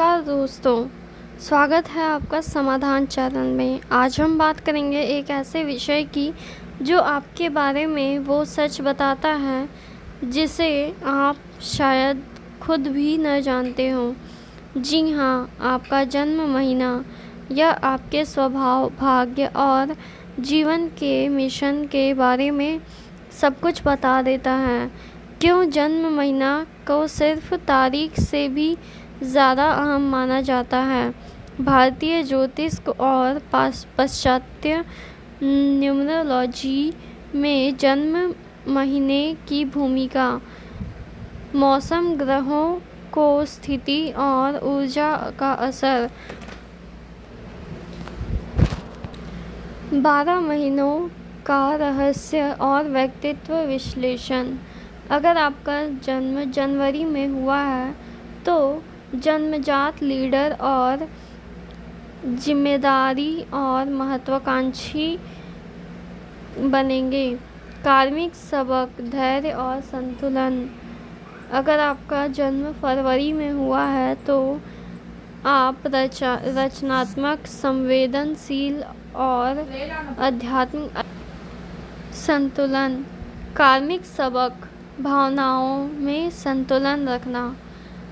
नमस्कार दोस्तों, स्वागत है आपका समाधान चैनल में। आज हम बात करेंगे एक ऐसे विषय की जो आपके बारे में वो सच बताता है जिसे आप शायद खुद भी न जानते हों। जी हाँ, आपका जन्म महीना यह आपके स्वभाव, भाग्य और जीवन के मिशन के बारे में सब कुछ बता देता है। क्यों जन्म महीना को सिर्फ तारीख से भी ज़्यादा अहम माना जाता है। भारतीय ज्योतिष और पाश्चात्य न्यूमरोलॉजी में जन्म महीने की भूमिका, मौसम, ग्रहों को स्थिति और ऊर्जा का असर, 12 महीनों का रहस्य और व्यक्तित्व विश्लेषण। अगर आपका जन्म जनवरी में हुआ है तो जन्मजात लीडर और जिम्मेदारी और महत्वाकांक्षी बनेंगे। कार्मिक सबक, धैर्य और संतुलन। अगर आपका जन्म फरवरी में हुआ है तो आप रचनात्मक, संवेदनशील और आध्यात्मिक। संतुलन, कार्मिक सबक, भावनाओं में संतुलन रखना।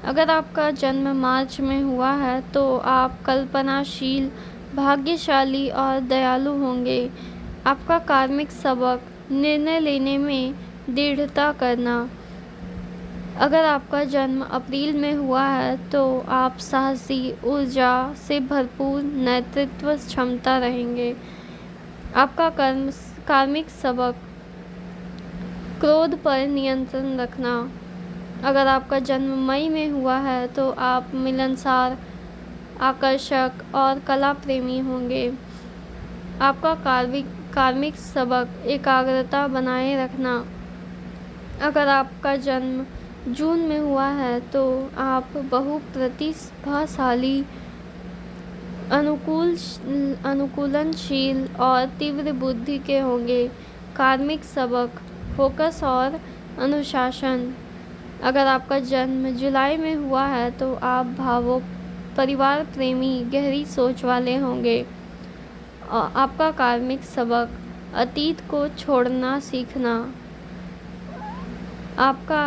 अगर आपका जन्म मार्च में हुआ है तो आप कल्पनाशील, भाग्यशाली और दयालु होंगे। आपका कार्मिक सबक, निर्णय लेने में दृढ़ता करना। अगर आपका जन्म अप्रैल में हुआ है तो आप साहसी, ऊर्जा से भरपूर नेतृत्व क्षमता रहेंगे। आपका कार्मिक सबक, क्रोध पर नियंत्रण रखना। अगर आपका जन्म मई में हुआ है तो आप मिलनसार, आकर्षक और कला प्रेमी होंगे। आपका कार्मिक सबक, एकाग्रता बनाए रखना। अगर आपका जन्म जून में हुआ है तो आप बहुप्रतिभाशाली, अनुकूलनशील और तीव्र बुद्धि के होंगे। कार्मिक सबक, फोकस और अनुशासन। अगर आपका जन्म जुलाई में हुआ है तो आप भावुक, परिवार प्रेमी, गहरी सोच वाले होंगे। आपका कार्मिक सबक, अतीत को छोड़ना सीखना। आपका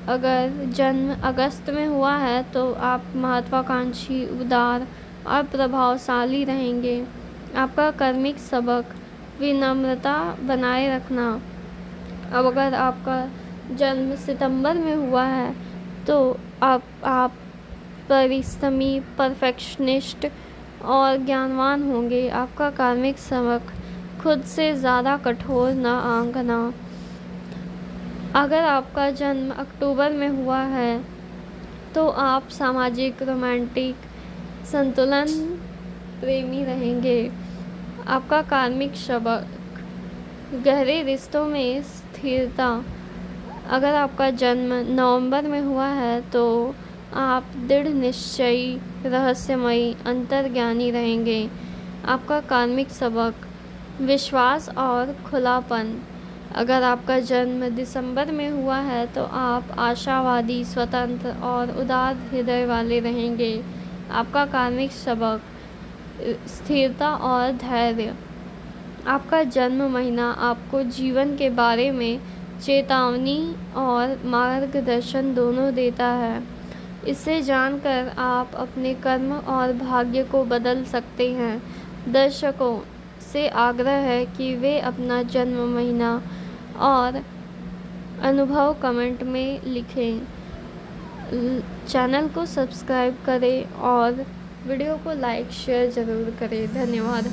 अगर जन्म अगस्त में हुआ है तो आप महत्वाकांक्षी, उदार और प्रभावशाली रहेंगे। आपका कार्मिक सबक, विनम्रता बनाए रखना। अब अगर आपका जन्म सितंबर में हुआ है तो आप परिश्रमी, परफेक्शनिस्ट और ज्ञानवान होंगे। आपका कार्मिक सबक, खुद से ज़्यादा कठोर न आंकना। अगर आपका जन्म अक्टूबर में हुआ है तो आप सामाजिक, रोमांटिक, संतुलन प्रेमी रहेंगे। आपका कार्मिक सबक, गहरे रिश्तों में स्थिरता। अगर आपका जन्म नवंबर में हुआ है तो आप दृढ़ निश्चयी, रहस्यमयी, अंतर्ज्ञानी रहेंगे। आपका कार्मिक सबक, विश्वास और खुलापन। अगर आपका जन्म दिसंबर में हुआ है तो आप आशावादी, स्वतंत्र और उदार हृदय वाले रहेंगे। आपका कार्मिक सबक, स्थिरता और धैर्य। आपका जन्म महीना आपको जीवन के बारे में चेतावनी और मार्गदर्शन दोनों देता है। इसे जानकर आप अपने कर्म और भाग्य को बदल सकते हैं। दर्शकों से आग्रह है कि वे अपना जन्म महीना और अनुभव कमेंट में लिखें। चैनल को सब्सक्राइब करें और वीडियो को लाइक शेयर ज़रूर करें। धन्यवाद।